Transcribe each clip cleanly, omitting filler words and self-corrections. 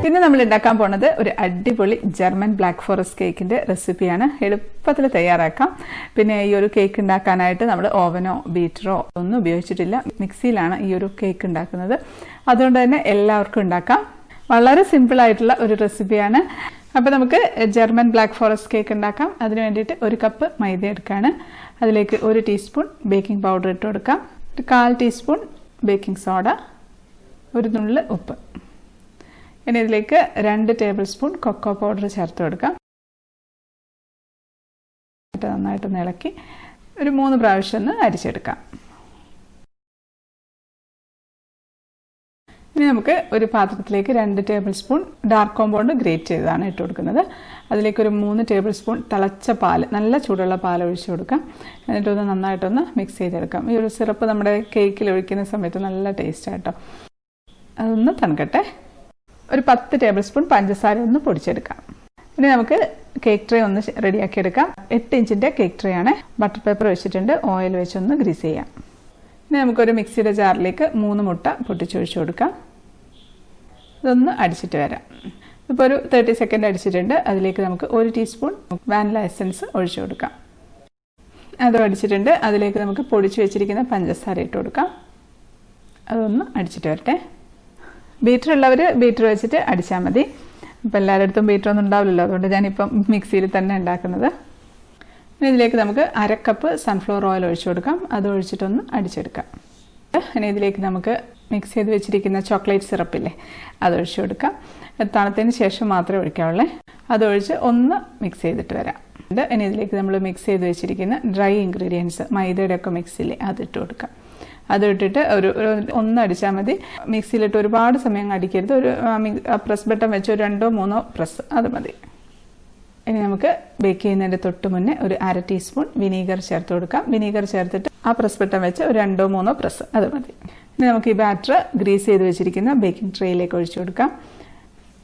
ഇന്ന് നമ്മൾ ഉണ്ടാക്കാൻ പോകുന്നത് ഒരു അടിപൊളി ജർമ്മൻ ബ്ലാക്ക് ഫോറസ്റ്റ് കേക്കിന്റെ റെസിപ്പിയാണ്. എളുപ്പത്തിൽ തയ്യാറാക്കാം. പിന്നെ ഈ ഒരു കേക്ക് ഉണ്ടാക്കാനായിട്ട് നമ്മൾ ഓവനോ ബീറ്ററോ ഒന്നും ഉപയോഗിച്ചിട്ടില്ല. മിക്സിയിലാണ് ഈ ഒരു കേക്ക് ഉണ്ടാക്കുന്നത്. അതുകൊണ്ട് തന്നെ എല്ലാവർക്കും ഉണ്ടാക്കാം. വളരെ സിമ്പിൾ ആയിട്ടുള്ള ഒരു റെസിപ്പിയാണ്. അപ്പോൾ നമുക്ക് ജർമ്മൻ ബ്ലാക്ക് ഫോറസ്റ്റ് കേക്ക് ഉണ്ടാക്കാം. അതിന് വേണ്ടിയിട്ട് ഒരു കപ്പ് മൈദ എടുക്കുകയാണ്. അതിലേക്ക് 1 ടീസ്പൂൺ ബേക്കിംഗ് പൗഡർ ഇട്ട് കൊടുക്കാം. 1/4 ടീസ്പൂൺ ബേക്കിംഗ് സോഡ, ഒരു നുള്ള് ഉപ്പ്. ഇനി ഇതിലേക്ക് 2 ടേബിൾ സ്പൂൺ കൊക്കോ പൗഡർ ചേർത്ത് കൊടുക്കാം. നന്നായിട്ടൊന്ന് ഇളക്കി ഒരു 3 പ്രാവശ്യം ഒന്ന് അരിച്ചെടുക്കാം. ഇനി നമുക്ക് ഒരു പാത്രത്തിലേക്ക് 2 table spoon dark compound great ചെയ്തതാണ് ഇട്ട് കൊടുക്കുന്നത്. അതിലേക്ക് ഒരു 3 ടേബിൾ സ്പൂൺ തിളച്ച പാൽ, നല്ല ചൂടുള്ള പാൽ ഒഴിച്ച് കൊടുക്കാം. എന്നിട്ടൊന്ന് നന്നായിട്ടൊന്ന് മിക്സ് ചെയ്തെടുക്കാം. ഈ ഒരു സിറപ്പ് നമ്മുടെ കേക്കിൽ ഒഴിക്കുന്ന സമയത്ത് നല്ല ടേസ്റ്റ് ആട്ടോ. അതൊന്ന് തണുക്കട്ടെ. ഒരു 10 ടേബിൾ സ്പൂൺ പഞ്ചസാര ഒന്ന് പൊടിച്ചെടുക്കാം. ഇനി നമുക്ക് കേക്ക് ട്രേ ഒന്ന് റെഡിയാക്കി എടുക്കാം. 8 ഇഞ്ചിൻ്റെ കേക്ക് ട്രേ ആണ്. ബട്ടർ പേപ്പർ വെച്ചിട്ടുണ്ട്. ഓയിൽ വെച്ചൊന്ന് ഗ്രീസ് ചെയ്യാം. ഇനി നമുക്കൊരു മിക്സിയുടെ ജാറിലേക്ക് 3 മുട്ട പൊട്ടിച്ചൊഴിച്ച് കൊടുക്കാം. ഇതൊന്ന് അടിച്ചിട്ട് വരാം. ഇപ്പോൾ ഒരു 30 സെക്കൻഡ് അടിച്ചിട്ടുണ്ട്. അതിലേക്ക് നമുക്ക് 1 ടീസ്പൂൺ വാനില എസൻസ് ഒഴിച്ചു കൊടുക്കാം. അതും അടിച്ചിട്ടുണ്ട്. അതിലേക്ക് നമുക്ക് പൊടിച്ച് വെച്ചിരിക്കുന്ന പഞ്ചസാര ഇട്ട് കൊടുക്കാം. അതൊന്ന് അടിച്ചിട്ട് വരട്ടെ. ബീറ്റർ ഉള്ളവർ ബീറ്റർ വെച്ചിട്ട് അടിച്ചാൽ മതി. ഇപ്പോൾ എല്ലാവരുടെ അടുത്തും ബീറ്റർ ഒന്നും ഉണ്ടാവില്ലല്ലോ, അതുകൊണ്ട് ഞാനിപ്പം മിക്സിയിൽ തന്നെ ഉണ്ടാക്കുന്നത്. ഇനി ഇതിലേക്ക് നമുക്ക് 1/2 കപ്പ് സൺഫ്ലവർ ഓയിൽ ഒഴിച്ചു കൊടുക്കാം. അത് ഒഴിച്ചിട്ടൊന്ന് അടിച്ചെടുക്കാം. ഇനി ഇതിലേക്ക് നമുക്ക് മിക്സ് ചെയ്ത് വെച്ചിരിക്കുന്ന ചോക്ലേറ്റ് സിറപ്പില്ലേ, അത് ഒഴിച്ചു കൊടുക്കാം. തണുത്തതിന് ശേഷം മാത്രമേ ഒഴിക്കാവുള്ളേ. അതൊഴിച്ച് ഒന്ന് മിക്സ് ചെയ്തിട്ട് വരാം. ഇനി ഇതിലേക്ക് നമ്മൾ മിക്സ് ചെയ്ത് വെച്ചിരിക്കുന്ന ഡ്രൈ ഇൻഗ്രീഡിയൻസ്, മൈദയുടെ ഒക്കെ മിക്സില്ലേ, അതിട്ട് കൊടുക്കാം. അതിട്ടിട്ട് ഒന്ന് അടിച്ചാൽ മതി. മിക്സിയിലിട്ട് ഒരുപാട് സമയം അടിക്കരുത്. ഒരു പ്രസ് ബട്ടൺ വെച്ച് ഒരു 2-3 പ്രസ്, അത് മതി. ഇനി നമുക്ക് ബേക്ക് ചെയ്യുന്നതിൻ്റെ തൊട്ട് മുന്നേ ഒരു 1/2 ടീസ്പൂൺ വിനീഗർ ചേർത്ത് കൊടുക്കാം. വിനീഗർ ചേർത്തിട്ട് ആ പ്രസ് ബട്ടൺ വെച്ച് ഒരു 2-3 പ്രസ്, അത് മതി. ഇനി നമുക്ക് ഈ ബാറ്റർ ഗ്രീസ് ചെയ്ത് വെച്ചിരിക്കുന്ന ബേക്കിംഗ് ട്രേയിലേക്ക് ഒഴിച്ചു കൊടുക്കാം.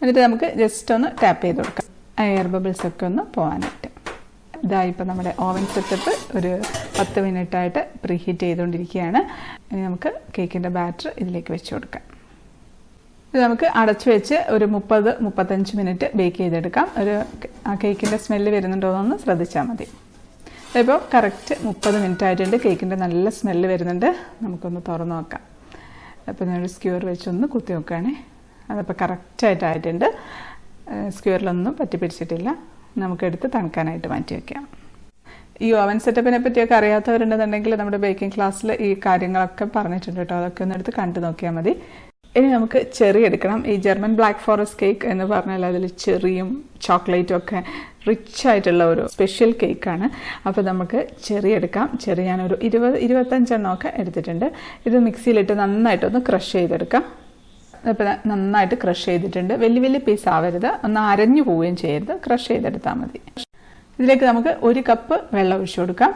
എന്നിട്ട് നമുക്ക് ജസ്റ്റ് ഒന്ന് ടാപ്പ് ചെയ്ത് കൊടുക്കാം, എയർ ബബിൾസ് ഒക്കെ ഒന്ന് പോകാനായിട്ട്. ഇതായി ഇപ്പോൾ നമ്മുടെ ഓവൻ സെറ്റപ്പ് ഒരു 10 മിനിറ്റായിട്ട് പ്രീഹീറ്റ് ചെയ്തുകൊണ്ടിരിക്കുകയാണ്. ഇനി നമുക്ക് കേക്കിൻ്റെ ബാറ്റർ ഇതിലേക്ക് വെച്ച് കൊടുക്കാം. ഇത് നമുക്ക് അടച്ചു വെച്ച് ഒരു 30-35 മിനിറ്റ് ബേക്ക് ചെയ്തെടുക്കാം. ആ കേക്കിൻ്റെ സ്മെല്ല് വരുന്നുണ്ടോ എന്നൊന്ന് ശ്രദ്ധിച്ചാൽ മതി. ഇപ്പോൾ കറക്റ്റ് 30 മിനിറ്റ് ആയിട്ടുണ്ട്. കേക്കിൻ്റെ നല്ല സ്മെല്ല് വരുന്നുണ്ട്. നമുക്കൊന്ന് തുറന്ന് നോക്കാം. അപ്പോൾ ഞാനൊരു സ്ക്യൂർ വെച്ചൊന്ന് കുത്തി നോക്കുകയാണേ. അതപ്പോൾ കറക്റ്റായിട്ടായിട്ടുണ്ട്. സ്ക്യൂറിലൊന്നും പറ്റി പിടിച്ചിട്ടില്ല. നമുക്കെടുത്ത് തണുക്കാനായിട്ട് മാറ്റി വയ്ക്കാം. ഈ ഓവൻ സെറ്റപ്പിനെ പറ്റിയൊക്കെ അറിയാത്തവരുണ്ടെന്നുണ്ടെങ്കിൽ നമ്മുടെ ബേക്കിംഗ് ക്ലാസ്സിൽ ഈ കാര്യങ്ങളൊക്കെ പറഞ്ഞിട്ടുണ്ട് കേട്ടോ. അതൊക്കെ ഒന്ന് എടുത്ത് കണ്ടു നോക്കിയാൽ മതി. ഇനി നമുക്ക് ചെറി എടുക്കണം. ഈ ജർമ്മൻ ബ്ലാക്ക് ഫോറസ്റ്റ് കേക്ക് എന്ന് പറഞ്ഞാൽ അതിൽ ചെറിയും ചോക്ലേറ്റും ഒക്കെ റിച്ച് ആയിട്ടുള്ള ഒരു സ്പെഷ്യൽ കേക്കാണ്. അപ്പോൾ നമുക്ക് ചെറി എടുക്കാം. ചെറി ഞാനൊരു 20-25 എണ്ണമൊക്കെ എടുത്തിട്ടുണ്ട്. ഇത് മിക്സിയിലിട്ട് നന്നായിട്ടൊന്ന് ക്രഷ് ചെയ്തെടുക്കാം. അപ്പോൾ നന്നായിട്ട് ക്രഷ് ചെയ്തിട്ടുണ്ട്. വലിയ പീസ് ആവരുത്, ഒന്ന് അരഞ്ഞു പോവുകയും ചെയ്യരുത്. ക്രഷ് ചെയ്തെടുത്താൽ മതി. ഇതിലേക്ക് നമുക്ക് 1 കപ്പ് വെള്ളം ഒഴിച്ചു കൊടുക്കാം.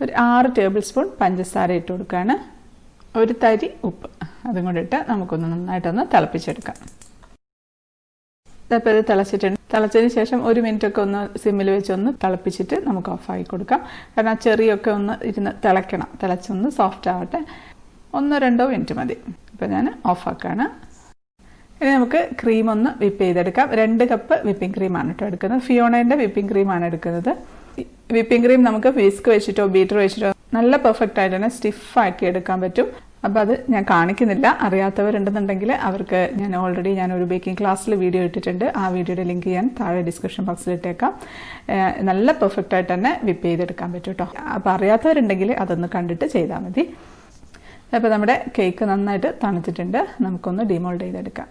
ഒരു 6 ടേബിൾ സ്പൂൺ പഞ്ചസാര ഇട്ട് കൊടുക്കുകയാണ്. ഒരു തരി ഉപ്പ് അതും കൊണ്ടിട്ട് നമുക്കൊന്ന് നന്നായിട്ടൊന്ന് തിളപ്പിച്ചെടുക്കാം. അപ്പോൾ ഇത് തിളച്ചിട്ടുണ്ട്. തിളച്ചതിന് ശേഷം 1 മിനിറ്റൊക്കെ ഒന്ന് സിമ്മിൽ വെച്ചൊന്ന് തിളപ്പിച്ചിട്ട് നമുക്ക് ഓഫാക്കി കൊടുക്കാം. കാരണം ആ ചെറിയൊക്കെ ഒന്ന് ഇരുന്ന് തിളയ്ക്കണം. തിളച്ചൊന്ന് സോഫ്റ്റ് ആവട്ടെ. 1-2 മിനിറ്റ് മതി. ഇപ്പോൾ ഞാൻ ഓഫാക്കാണ്. ഇനി നമുക്ക് ക്രീം ഒന്ന് വിപ്പ് ചെയ്തെടുക്കാം. 2 കപ്പ് വിപ്പിംഗ് ക്രീമാണ് കേട്ടോ എടുക്കുന്നത്. ഫിയോണേൻ്റെ വിപ്പിംഗ് ക്രീമാണ് എടുക്കുന്നത്. വിപ്പിംഗ് ക്രീം നമുക്ക് വിസ്ക് വെച്ചിട്ടോ ബീറ്റർ വെച്ചിട്ടോ നല്ല പെർഫെക്റ്റ് ആയിട്ട് തന്നെ സ്റ്റിഫാക്കി എടുക്കാൻ പറ്റും. അപ്പോൾ അത് ഞാൻ കാണിക്കുന്നില്ല. അറിയാത്തവരുണ്ടെന്നുണ്ടെങ്കിൽ അവർക്ക് ഞാനൊരു ബേക്കിംഗ് ക്ലാസ്സിൽ വീഡിയോ ഇട്ടിട്ടുണ്ട്. ആ വീഡിയോയുടെ ലിങ്ക് ഞാൻ താഴെ ഡിസ്ക്രിപ്ഷൻ ബോക്സിൽ ഇട്ടേക്കാം. നല്ല പെർഫെക്റ്റ് ആയിട്ട് തന്നെ വിപ്പ് ചെയ്തെടുക്കാൻ പറ്റും കേട്ടോ. അപ്പോൾ അറിയാത്തവരുണ്ടെങ്കിൽ അതൊന്ന് കണ്ടിട്ട് ചെയ്താൽ മതി. അപ്പോൾ നമ്മുടെ കേക്ക് നന്നായിട്ട് തണുത്തിട്ടുണ്ട്. നമുക്കൊന്ന് ഡിമോൾഡ് ചെയ്തെടുക്കാം.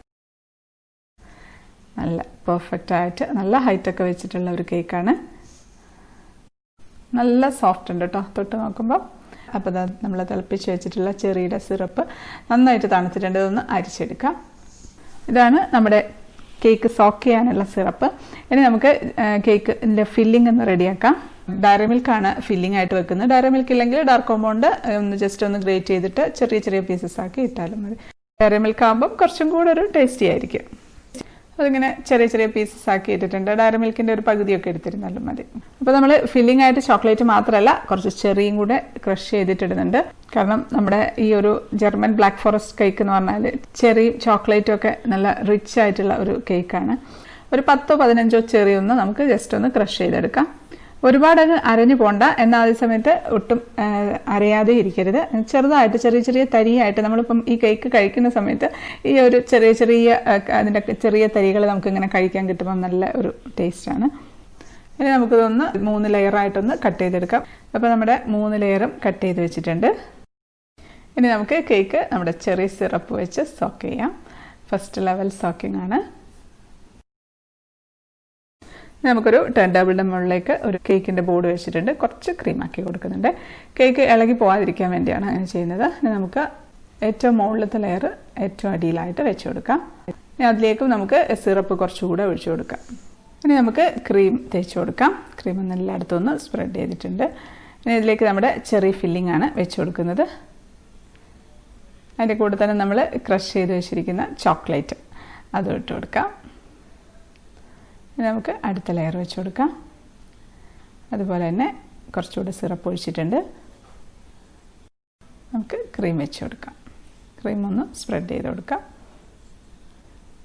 നല്ല പെർഫെക്റ്റ് ആയിട്ട് നല്ല ഹൈറ്റൊക്കെ വെച്ചിട്ടുള്ള ഒരു കേക്കാണ്. നല്ല സോഫ്റ്റ് ഉണ്ട് കേട്ടോ തൊട്ട് നോക്കുമ്പോൾ. അപ്പോൾ നമ്മൾ തിളപ്പിച്ച് വെച്ചിട്ടുള്ള ചെറിയുടെ സിറപ്പ് നന്നായിട്ട് തണുത്തിട്ടുണ്ട്. ഇതൊന്ന് അരിച്ചെടുക്കാം. ഇതാണ് നമ്മുടെ കേക്ക് സോക്ക് ചെയ്യാനുള്ള സിറപ്പ്. ഇനി നമുക്ക് കേക്കിൻ്റെ ഫില്ലിംഗ് ഒന്ന് റെഡിയാക്കാം. ഡയറി മിൽക്കാണ് ഫില്ലിംഗ് ആയിട്ട് വെക്കുന്നത്. ഡയറി മിൽക്ക് ഇല്ലെങ്കിൽ ഡാർക്ക് കോമ്പൗണ്ട് ജസ്റ്റ് ഒന്ന് ഗ്രേറ്റ് ചെയ്തിട്ട് ചെറിയ പീസസ് ആക്കി ഇട്ടാലും മതി. ഡയറി മിൽക്ക് ആകുമ്പം കുറച്ചും കൂടെ ഒരു ടേസ്റ്റി ആയിരിക്കും. അതിങ്ങനെ ചെറിയ ചെറിയ പീസസ് ആക്കി ഇട്ടിട്ടുണ്ട്. ഡയറി മിൽക്കിൻ്റെ ഒരു പകുതിയൊക്കെ എടുത്തിരുന്നാലും മതി. അപ്പോൾ നമ്മൾ ഫില്ലിംഗ് ആയിട്ട് ചോക്ലേറ്റ് മാത്രമല്ല കുറച്ച് ചെറിയും കൂടെ ക്രഷ് ചെയ്തിട്ടിടുന്നുണ്ട്. കാരണം നമ്മുടെ ഈ ഒരു ജർമ്മൻ ബ്ലാക്ക് ഫോറസ്റ്റ് കേക്ക് എന്ന് പറഞ്ഞാൽ ചെറിയും ചോക്ലേറ്റും ഒക്കെ നല്ല റിച്ച് ആയിട്ടുള്ള ഒരു കേക്കാണ്. ഒരു 10-15 ചെറി ഒന്ന് നമുക്ക് ജസ്റ്റ് ഒന്ന് ക്രഷ് ചെയ്തെടുക്കാം. ഒരുപാട് അങ്ങ് അരഞ്ഞു പോകണ്ട, എന്നാൽ അതേ സമയത്ത് ഒട്ടും അരയാതെ ഇരിക്കരുത്. ചെറുതായിട്ട് ചെറിയ ചെറിയ തരിയായിട്ട് നമ്മളിപ്പം ഈ കേക്ക് കഴിക്കുന്ന സമയത്ത് ഈ ഒരു ചെറിയ ചെറിയ അതിൻ്റെ ചെറിയ തരികൾ നമുക്കിങ്ങനെ കഴിക്കാൻ കിട്ടുമ്പം നല്ല ഒരു ടേസ്റ്റാണ്. ഇനി നമുക്കിതൊന്ന് 3 ലെയറായിട്ടൊന്ന് കട്ട് ചെയ്തെടുക്കാം. അപ്പോൾ നമ്മുടെ 3 ലെയറും കട്ട് ചെയ്ത് വെച്ചിട്ടുണ്ട്. ഇനി നമുക്ക് കേക്ക് നമ്മുടെ ചെറിയ സിറപ്പ് വെച്ച് സോക്ക് ചെയ്യാം. ഫസ്റ്റ് ലെവൽ സോക്കിംഗ് ആണ്. നമുക്കൊരു ടേൺ ടേബിളിൻ്റെ മുകളിലേക്ക് ഒരു കേക്കിൻ്റെ ബോർഡ് വെച്ചിട്ടുണ്ട്. കുറച്ച് ക്രീമാക്കി കൊടുക്കുന്നുണ്ട്. കേക്ക് ഇളകി പോകാതിരിക്കാൻ വേണ്ടിയാണ് അങ്ങനെ ചെയ്യുന്നത്. ഇനി നമുക്ക് ഏറ്റവും മുകളിലത്തെ ലെയർ ഏറ്റവും അടിയിലായിട്ട് വെച്ച് കൊടുക്കാം. ഇനി അതിലേക്കും നമുക്ക് സിറപ്പ് കുറച്ചുകൂടെ ഒഴിച്ചു കൊടുക്കാം. ഇനി നമുക്ക് ക്രീം തേച്ച് കൊടുക്കാം. ക്രീം ഒന്ന് എല്ലായിടത്തും ഒന്ന് സ്പ്രെഡ് ചെയ്തിട്ടുണ്ട്. ഇനി ഇതിലേക്ക് നമ്മുടെ ചെറിയ ഫില്ലിംഗ് ആണ് വെച്ച് കൊടുക്കുന്നത്. അതിൻ്റെ കൂടെ തന്നെ നമ്മൾ ക്രഷ് ചെയ്ത് വെച്ചിരിക്കുന്ന ചോക്ലേറ്റ് അതും ഇട്ട് കൊടുക്കാം. നമുക്ക് അടുത്ത ലെയർ വെച്ച് കൊടുക്കാം. അതുപോലെ തന്നെ കുറച്ചുകൂടി സിറപ്പ് ഒഴിച്ചിട്ടുണ്ട്. നമുക്ക് ക്രീം വെച്ച് കൊടുക്കാം. ക്രീം ഒന്ന് സ്പ്രെഡ് ചെയ്ത് കൊടുക്കാം.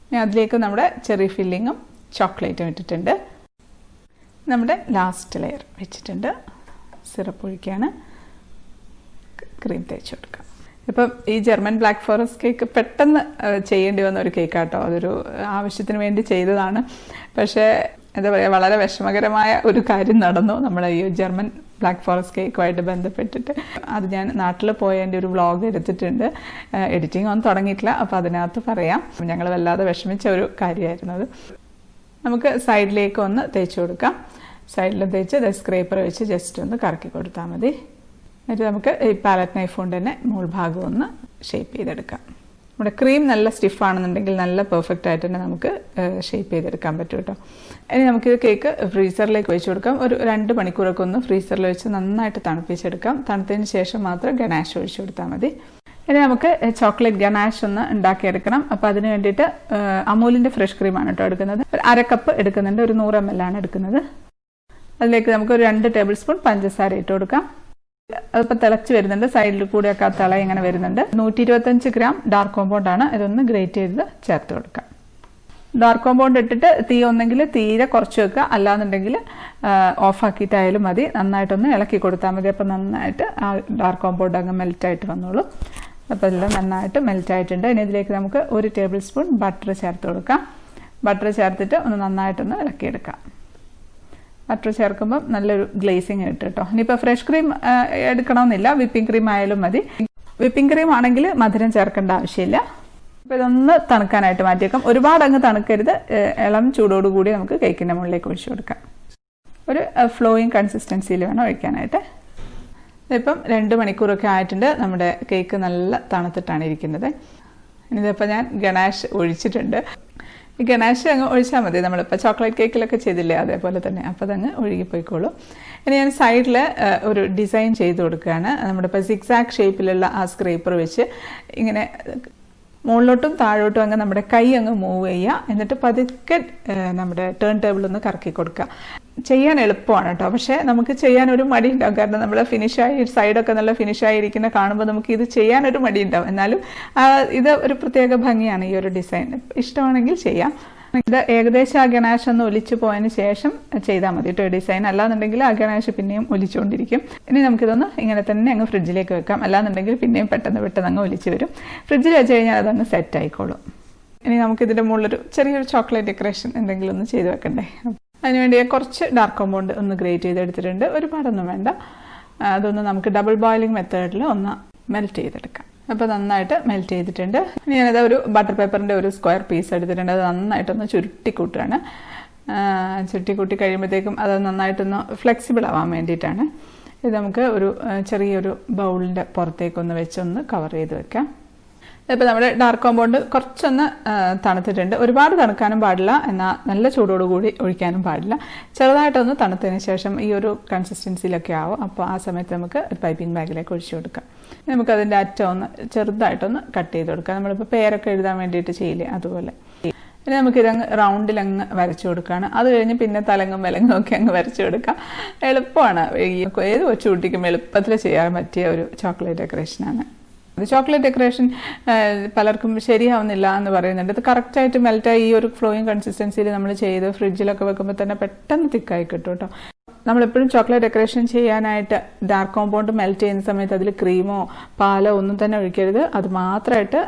ഇനി അതിലേക്ക് നമ്മുടെ ചെറിയ ഫില്ലിങ്ങും ചോക്ലേറ്റും ഇട്ടിട്ടുണ്ട്. നമ്മുടെ ലാസ്റ്റ് ലെയർ വെച്ചിട്ടുണ്ട്. സിറപ്പ് ഒഴിക്കുകയാണ്. ക്രീം തേച്ച് കൊടുക്കാം. ഇപ്പം ഈ ജർമ്മൻ ബ്ലാക്ക് ഫോറസ്റ്റ് കേക്ക് പെട്ടെന്ന് ചെയ്യേണ്ടി വന്ന ഒരു കേക്കാട്ടോ. അതൊരു ആവശ്യത്തിന് വേണ്ടി ചെയ്തതാണ്. പക്ഷേ എന്താ പറയുക, വളരെ വിഷമകരമായ ഒരു കാര്യം നടന്നു നമ്മുടെ ഈ ജർമ്മൻ ബ്ലാക്ക് ഫോറസ്റ്റ് കേക്കുമായിട്ട് ബന്ധപ്പെട്ടിട്ട്. അത് ഞാൻ നാട്ടിൽ പോയതിൻ്റെ ഒരു വ്ളോഗ് എടുത്തിട്ടുണ്ട്. എഡിറ്റിംഗ് ഒന്നും തുടങ്ങിയിട്ടില്ല, അപ്പോൾ അതിനകത്ത് പറയാം. ഞങ്ങൾ വല്ലാതെ വിഷമിച്ച ഒരു കാര്യമായിരുന്നു അത്. നമുക്ക് സൈഡിലേക്ക് ഒന്ന് തേച്ച് കൊടുക്കാം. സൈഡിൽ തേച്ച് സ്ക്രേപ്പർ വെച്ച് ജസ്റ്റ് ഒന്ന് കറക്കി കൊടുത്താൽ മതി. എന്നിട്ട് നമുക്ക് ഈ പാലറ്റ് നൈഫ് കൊണ്ട് തന്നെ മുകൾ ഭാഗം ഒന്ന് ഷേപ്പ് ചെയ്തെടുക്കാം. നമ്മുടെ ക്രീം നല്ല സ്റ്റിഫാണെന്നുണ്ടെങ്കിൽ നല്ല പെർഫെക്റ്റ് ആയിട്ട് തന്നെ നമുക്ക് ഷേപ്പ് ചെയ്തെടുക്കാൻ പറ്റും കേട്ടോ. ഇനി നമുക്കിത് കേക്ക് ഫ്രീസറിലേക്ക് വെച്ച് കൊടുക്കാം. ഒരു 2 മണിക്കൂറൊക്കെ ഒന്ന് ഫ്രീസറിൽ വെച്ച് നന്നായിട്ട് തണുപ്പിച്ചെടുക്കാം. തണുത്തതിന് ശേഷം മാത്രം ഗനാഷ് ഒഴിച്ചു കൊടുത്താൽ മതി. ഇനി നമുക്ക് ചോക്ലേറ്റ് ഗനാഷ് ഒന്ന് ഉണ്ടാക്കിയെടുക്കണം. അപ്പോൾ അതിന് വേണ്ടിയിട്ട് അമൂലിൻ്റെ ഫ്രഷ് ക്രീമാണ് കേട്ടോ എടുക്കുന്നത്. ഒരു 1/2 കപ്പ് എടുക്കുന്നുണ്ട്. ഒരു 100 ml ആണ് എടുക്കുന്നത്. അതിലേക്ക് നമുക്ക് ഒരു 2 ടേബിൾ സ്പൂൺ പഞ്ചസാര ഇട്ട് കൊടുക്കാം. അതിപ്പോൾ തിളച്ച് വരുന്നുണ്ട്. സൈഡിൽ കൂടെയൊക്കെ ആ തിള ഇങ്ങനെ വരുന്നുണ്ട്. 125 ഗ്രാം ഡാർക്ക് കോമ്പൗണ്ട് ആണ്. ഇതൊന്ന് ഗ്രേറ്റ് ചെയ്ത് ചേർത്ത് കൊടുക്കാം. ഡാർക്ക് കോമ്പൗണ്ട് ഇട്ടിട്ട് തീ ഒന്നെങ്കിൽ തീരെ കുറച്ച് വെക്കുക, അല്ലാന്നുണ്ടെങ്കിൽ ഓഫാക്കിയിട്ടായാലും മതി. നന്നായിട്ടൊന്ന് ഇളക്കി കൊടുത്താൽ മതി. അപ്പോൾ നന്നായിട്ട് ആ ഡാർക്ക് കോമ്പൗണ്ട് അങ്ങ് മെൽറ്റായിട്ട് വന്നോളൂ. അപ്പോൾ എല്ലാം നന്നായിട്ട് മെൽറ്റായിട്ടുണ്ട്. ഇനി ഇതിലേക്ക് നമുക്ക് 1 ടേബിൾ സ്പൂൺ ബട്ടർ ചേർത്ത് കൊടുക്കാം. ബട്ടർ ചേർത്തിട്ട് ഒന്ന് നന്നായിട്ടൊന്ന് ഇളക്കിയെടുക്കാം. ബട്ടർ ചേർക്കുമ്പോൾ നല്ലൊരു ഗ്ലേസിങ് കിട്ടും കേട്ടോ. ഇനിയിപ്പോൾ ഫ്രഷ് ക്രീം എടുക്കണമെന്നില്ല, വിപ്പിംഗ് ക്രീം ആയാലും മതി. വിപ്പിംഗ് ക്രീം ആണെങ്കിൽ മധുരം ചേർക്കേണ്ട ആവശ്യമില്ല. അപ്പോൾ ഇതൊന്ന് തണുക്കാനായിട്ട് മാറ്റിയേക്കാം. ഒരുപാട് അങ്ങ് തണുക്കരുത്. ഇളം ചൂടോടുകൂടി നമുക്ക് കേക്കിൻ്റെ മുകളിലേക്ക് ഒഴിച്ചു കൊടുക്കാം. ഒരു ഫ്ലോയിങ് കൺസിസ്റ്റൻസിയിൽ വേണം ഒഴിക്കാനായിട്ട്. ഇതിപ്പം 2 മണിക്കൂറൊക്കെ ആയിട്ടുണ്ട്. നമ്മുടെ കേക്ക് നല്ല തണുത്തിട്ടാണ് ഇരിക്കുന്നത്. ഇനിയിപ്പോൾ ഞാൻ ഗനാഷ് ഒഴിച്ചിട്ടുണ്ട്. ഈ ഗനാഷ് അങ്ങ് ഒഴിച്ചാൽ മതി. നമ്മളിപ്പോൾ ചോക്ലേറ്റ് കേക്കിലൊക്കെ ചെയ്തില്ലേ, അതേപോലെ തന്നെ. അപ്പോൾ അതങ്ങ് ഒഴുകിപ്പോയിക്കോളും. ഇനി ഞാൻ സൈഡിൽ ഒരു ഡിസൈൻ ചെയ്ത് കൊടുക്കുകയാണ്. നമ്മളിപ്പോൾ സിക്സാക് ഷേപ്പിലുള്ള ആ സ്ക്രേപ്പർ വെച്ച് ഇങ്ങനെ മുകളിലോട്ടും താഴോട്ടും അങ്ങ് നമ്മുടെ കൈ അങ്ങ് മൂവ് ചെയ്യുക. എന്നിട്ട് പതുക്കെ നമ്മുടെ ടേൺ ടേബിൾ ഒന്ന് കറക്കി കൊടുക്കുക. ചെയ്യാൻ എളുപ്പമാണ് കേട്ടോ. പക്ഷേ നമുക്ക് ചെയ്യാനൊരു മടി ഉണ്ടാവും. കാരണം നമ്മൾ ഫിനിഷായി സൈഡൊക്കെ നല്ല ഫിനിഷായിരിക്കുന്ന കാണുമ്പോൾ നമുക്ക് ഇത് ചെയ്യാനൊരു മടി ഉണ്ടാവും. എന്നാലും ഇത് ഒരു പ്രത്യേക ഭംഗിയാണ് ഈ ഒരു ഡിസൈൻ. ഇഷ്ടമാണെങ്കിൽ ചെയ്യാം. ഇത് ഏകദേശം ആ ഗനാഷ് ഒന്ന് ഒലിച്ചു പോയതിന് ശേഷം ചെയ്താൽ മതി കേട്ടോ ഡിസൈൻ. അല്ലാന്നുണ്ടെങ്കിൽ ആ ഗനാഷ് പിന്നെയും ഒലിച്ചുകൊണ്ടിരിക്കും. ഇനി നമുക്കിതൊന്ന് ഇങ്ങനെ തന്നെ അങ്ങ് ഫ്രിഡ്ജിലേക്ക് വെക്കാം. അല്ലാന്നുണ്ടെങ്കിൽ പിന്നെയും പെട്ടെന്ന് അങ്ങ് ഒലിച്ച് വരും. ഫ്രിഡ്ജിൽ വെച്ച് കഴിഞ്ഞാൽ അതങ്ങ് സെറ്റ് ആയിക്കോളും. ഇനി നമുക്കിതിൻ്റെ മുകളിലൊരു ചെറിയൊരു ചോക്ലേറ്റ് ഡെക്കറേഷൻ എന്തെങ്കിലും ഒന്ന് ചെയ്ത് വെക്കണ്ടേ. അതിനുവേണ്ടി കുറച്ച് ഡാർക്ക് കോമ്പൗണ്ട് ഒന്ന് ഗ്രേറ്റ് ചെയ്തെടുത്തിട്ടുണ്ട്. ഒരുപാടൊന്നും വേണ്ട. അതൊന്ന് നമുക്ക് ഡബിൾ ബോയിലിംഗ് മെത്തേഡിൽ ഒന്ന് മെൽറ്റ് ചെയ്തെടുക്കാം. അപ്പോൾ നന്നായിട്ട് മെൽറ്റ് ചെയ്തിട്ടുണ്ട്. ഇനി ഞാനത് ഒരു ബട്ടർ പേപ്പറിൻ്റെ ഒരു സ്ക്വയർ പീസ് എടുത്തിട്ടുണ്ട്. അത് നന്നായിട്ടൊന്ന് ചുരുട്ടിക്കൂട്ടുകയാണ്. ചുരുട്ടിക്കൂട്ടി കഴിയുമ്പോഴത്തേക്കും അത് നന്നായിട്ടൊന്ന് ഫ്ലെക്സിബിൾ ആവാൻ വേണ്ടിയിട്ടാണ്. ഇത് നമുക്ക് ഒരു ചെറിയൊരു ബൗളിൻ്റെ പുറത്തേക്കൊന്ന് വെച്ചൊന്ന് കവർ ചെയ്ത് വെക്കാം. ഇപ്പോൾ നമ്മുടെ ഡാർക്ക് കോമ്പൗണ്ട് കുറച്ചൊന്ന് തണുത്തിട്ടുണ്ട്. ഒരുപാട് തണുക്കാനും പാടില്ല, എന്നാൽ നല്ല ചൂടോടുകൂടി ഒഴിക്കാനും പാടില്ല. ചെറുതായിട്ടൊന്ന് തണുത്തതിന് ശേഷം ഈ ഒരു കൺസിസ്റ്റൻസിയിലൊക്കെ ആവും. അപ്പോൾ ആ സമയത്ത് നമുക്ക് ഒരു പൈപ്പിംഗ് ബാഗിലേക്ക് ഒഴിച്ചു കൊടുക്കാം. നമുക്കതിൻ്റെ അറ്റം ഒന്ന് ചെറുതായിട്ടൊന്ന് കട്ട് ചെയ്ത് കൊടുക്കാം. നമ്മളിപ്പോൾ പേരൊക്കെ എഴുതാൻ വേണ്ടിയിട്ട് ചെയ്യില്ലേ, അതുപോലെ. ഇനി നമുക്കിതങ്ങ് റൗണ്ടിൽ അങ്ങ് വരച്ചു കൊടുക്കുകയാണ്. അത് കഴിഞ്ഞ് പിന്നെ തലങ്ങും വിലങ്ങും ഒക്കെ അങ്ങ് വരച്ചു കൊടുക്കാം. എളുപ്പമാണ്. ഏത് കൊച്ചുകുട്ടിക്കും എളുപ്പത്തിൽ ചെയ്യാൻ പറ്റിയ ഒരു ചോക്ലേറ്റ് ഡെക്കറേഷനാണ്. ചോക്ലേറ്റ് ഡെക്കറേഷൻ പലർക്കും ശരിയാവുന്നില്ല എന്ന് പറയുന്നുണ്ട്. ഇത് കറക്റ്റായിട്ട് മെൽറ്റായി ഈ ഒരു ഫ്ലോയിങ് കൺസിസ്റ്റൻസിയിൽ നമ്മൾ ചെയ്ത് ഫ്രിഡ്ജിലൊക്കെ വെക്കുമ്പോൾ തന്നെ പെട്ടെന്ന് തിക്കായി കിട്ടും കേട്ടോ. നമ്മളെപ്പോഴും ചോക്ലേറ്റ് ഡെക്കറേഷൻ ചെയ്യാനായിട്ട് ഡാർക്ക് കോമ്പൗണ്ട് മെൽറ്റ് ചെയ്യുന്ന സമയത്ത് അതിൽ ക്രീമോ പാലോ ഒന്നും തന്നെ ഒഴിക്കരുത്. അത് മാത്രമായിട്ട്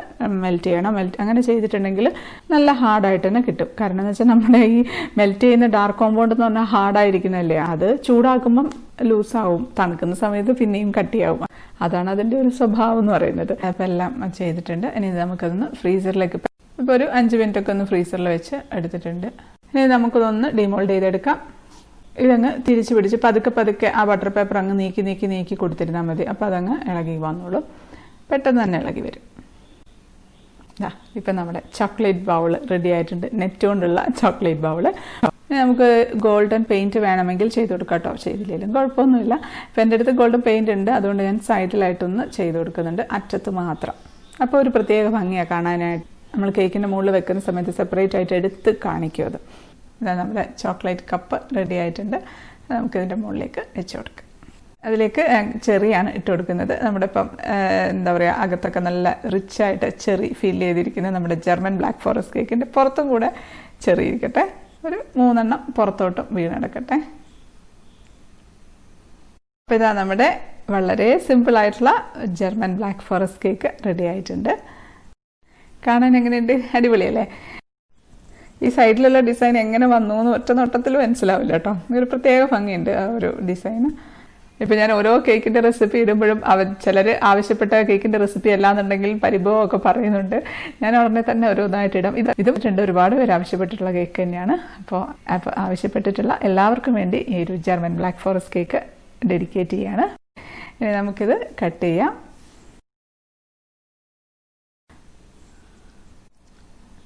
മെൽറ്റ് ചെയ്യണം. അങ്ങനെ ചെയ്തിട്ടുണ്ടെങ്കിൽ നല്ല ഹാർഡായിട്ട് തന്നെ കിട്ടും. കാരണം എന്ന് വെച്ചാൽ നമ്മുടെ ഈ മെൽറ്റ് ചെയ്യുന്ന ഡാർക്ക് കോമ്പൗണ്ട് എന്ന് പറഞ്ഞാൽ ഹാർഡായിരിക്കുന്നല്ലേ, അത് ചൂടാക്കുമ്പം ലൂസാവും, തണുക്കുന്ന സമയത്ത് പിന്നെയും കട്ടിയാവും. അതാണ് അതിൻ്റെ ഒരു സ്വഭാവം എന്ന് പറയുന്നത്. അപ്പോൾ എല്ലാം ചെയ്തിട്ടുണ്ട്. ഇനി നമുക്കതൊന്ന് ഫ്രീസറിലേക്ക്, ഇപ്പോൾ ഒരു 5 മിനിറ്റൊക്കെ ഒന്ന് ഫ്രീസറിൽ വെച്ച് എടുത്തിട്ടുണ്ട്. ഇനി നമുക്കതൊന്ന് ഡിമോൾഡ് ചെയ്തെടുക്കാം. ഇതങ്ങ് തിരിച്ച് പിടിച്ച് പതുക്കെ ആ ബട്ടർ പേപ്പർ അങ്ങ് നീക്കി കൊടുത്തിരുന്നാൽ മതി. അപ്പോൾ അതങ്ങ് ഇളകി വന്നോളും, പെട്ടെന്ന് തന്നെ ഇളകി വരും. ഇപ്പം നമ്മുടെ ചോക്ലേറ്റ് ബൗൾ റെഡി ആയിട്ടുണ്ട്. നെറ്റ് കൊണ്ടുള്ള ചോക്ലേറ്റ് ബൗള്. നമുക്ക് ഗോൾഡൻ പെയിൻറ്റ് വേണമെങ്കിൽ ചെയ്ത് കൊടുക്കാം കേട്ടോ, ചെയ്തില്ലെങ്കിലും കുഴപ്പമൊന്നുമില്ല. ഇപ്പം എൻ്റെ അടുത്ത് ഗോൾഡൻ പെയിൻറ്റ് ഉണ്ട്, അതുകൊണ്ട് ഞാൻ സൈഡിലായിട്ടൊന്ന് ചെയ്ത് കൊടുക്കുന്നുണ്ട്, അറ്റത്ത് മാത്രം. അപ്പോൾ ഒരു പ്രത്യേക ഭംഗിയാണ് കാണാനായിട്ട്. നമ്മൾ കേക്കിൻ്റെ മുകളിൽ വെക്കുന്ന സമയത്ത് സെപ്പറേറ്റ് ആയിട്ട് എടുത്ത് കാണിക്കും അത്. ഇതാ നമ്മുടെ ചോക്ലേറ്റ് കപ്പ് റെഡി ആയിട്ടുണ്ട്. നമുക്കിതിൻ്റെ മുകളിലേക്ക് വെച്ച് കൊടുക്കാം. അതിലേക്ക് ചെറിയാണ് ഇട്ട് കൊടുക്കുന്നത്. നമ്മുടെ ഇപ്പം എന്താ പറയുക, അകത്തൊക്കെ നല്ല റിച്ചായിട്ട് ചെറി ഫീൽ ചെയ്തിരിക്കുന്ന നമ്മുടെ ജർമ്മൻ ബ്ലാക്ക് ഫോറസ്റ്റ് കേക്കിൻ്റെ പുറത്തും കൂടെ ചെറി ഇരിക്കട്ടെ. ഒരു 3 എണ്ണം പുറത്തോട്ടും വീണെടുക്കട്ടെ. അപ്പോൾ ഇതാ നമ്മുടെ വളരെ സിമ്പിളായിട്ടുള്ള German black forest cake ready ആയിട്ടുണ്ട്. കാണാൻ എങ്ങനെയുണ്ട്? അടിപൊളിയല്ലേ? ഈ സൈഡിലുള്ള ഡിസൈൻ എങ്ങനെ വന്നു എന്ന് ഒറ്റ നോട്ടത്തിൽ മനസ്സിലാവില്ല കേട്ടോ. ഒരു പ്രത്യേക ഭംഗിയുണ്ട് ആ ഒരു ഡിസൈന്. ഇപ്പം ഞാൻ ഓരോ കേക്കിൻ്റെ റെസിപ്പി ഇടുമ്പോഴും ചിലർ ആവശ്യപ്പെട്ട കേക്കിൻ്റെ റെസിപ്പി അല്ലാന്നുണ്ടെങ്കിൽ പരിഭവമൊക്കെ പറയുന്നുണ്ട്. ഞാൻ ഉടനെ തന്നെ ഓരോന്നായിട്ട് ഇടാം. ഇത് ഒരുപാട് പേര് ആവശ്യപ്പെട്ടിട്ടുള്ള കേക്ക് തന്നെയാണ്. അപ്പോൾ ആവശ്യപ്പെട്ടിട്ടുള്ള എല്ലാവർക്കും വേണ്ടി ഈ ഒരു German black forest cake dedicate ചെയ്യാണ്. ഇനി നമുക്കിത് കട്ട് ചെയ്യാം.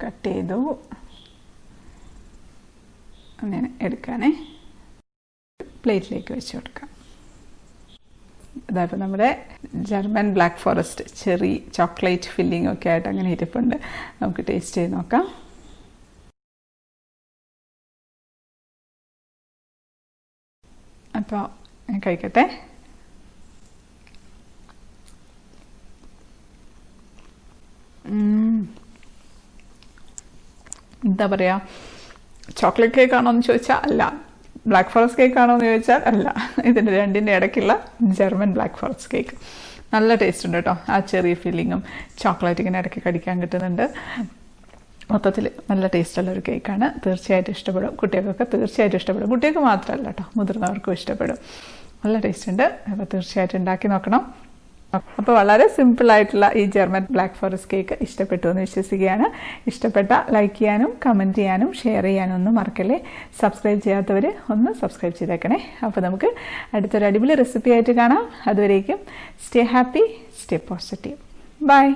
കട്ട് ചെയ്തു അങ്ങനെ എടുക്കാനേ, പ്ലേറ്റിലേക്ക് വെച്ച് കൊടുക്കാം. അതായപ്പോൾ നമ്മുടെ German black forest cherry chocolate filling ഒക്കെ ആയിട്ട് അങ്ങനെ ഇരിപ്പുണ്ട്. നമുക്ക് ടേസ്റ്റ് ചെയ്ത് നോക്കാം. അപ്പോൾ ഞാൻ കഴിക്കട്ടെ. എന്താ പറയുക, ചോക്ലേറ്റ് കേക്ക് ആണോ എന്ന് ചോദിച്ചാൽ അല്ല, ബ്ലാക്ക് ഫോറസ്റ്റ് കേക്ക് ആണോ എന്ന് ചോദിച്ചാൽ അല്ല. ഇതിൻ്റെ രണ്ടിൻ്റെ ഇടയ്ക്കുള്ള ജർമ്മൻ ബ്ലാക്ക് ഫോറസ്റ്റ് കേക്ക് നല്ല ടേസ്റ്റ് ഉണ്ട് കേട്ടോ. ആ ചെറിയ ഫീലിങ്ങും ചോക്ലേറ്റ് ഇങ്ങനെ ഇടയ്ക്ക് കടിക്കാൻ കിട്ടുന്നുണ്ട്. മൊത്തത്തിൽ നല്ല ടേസ്റ്റുള്ളൊരു കേക്കാണ്. തീർച്ചയായിട്ടും ഇഷ്ടപ്പെടും. കുട്ടികൾക്കൊക്കെ തീർച്ചയായിട്ടും ഇഷ്ടപ്പെടും. കുട്ടികൾക്ക് മാത്രമല്ല കേട്ടോ, മുതിർന്നവർക്കും ഇഷ്ടപ്പെടും. നല്ല ടേസ്റ്റ് ഉണ്ട്. അപ്പോൾ തീർച്ചയായിട്ടും ഉണ്ടാക്കി നോക്കണം. അപ്പോൾ വളരെ സിമ്പിളായിട്ടുള്ള ഈ ജർമ്മൻ ബ്ലാക്ക് ഫോറസ്റ്റ് കേക്ക് ഇഷ്ടപ്പെട്ടു എന്ന് വിശ്വസിക്കുകയാണ്. ഇഷ്ടപ്പെട്ട ലൈക്ക് ചെയ്യാനും കമൻറ്റ് ചെയ്യാനും ഷെയർ ചെയ്യാനും ഒന്നും മറക്കല്ലേ. സബ്സ്ക്രൈബ് ചെയ്യാത്തവർ ഒന്ന് സബ്സ്ക്രൈബ് ചെയ്തേക്കണേ. അപ്പോൾ നമുക്ക് അടുത്തൊരു അടിപൊളി റെസിപ്പി ആയിട്ട് കാണാം. അതുവരേക്കും stay happy, stay positive. By.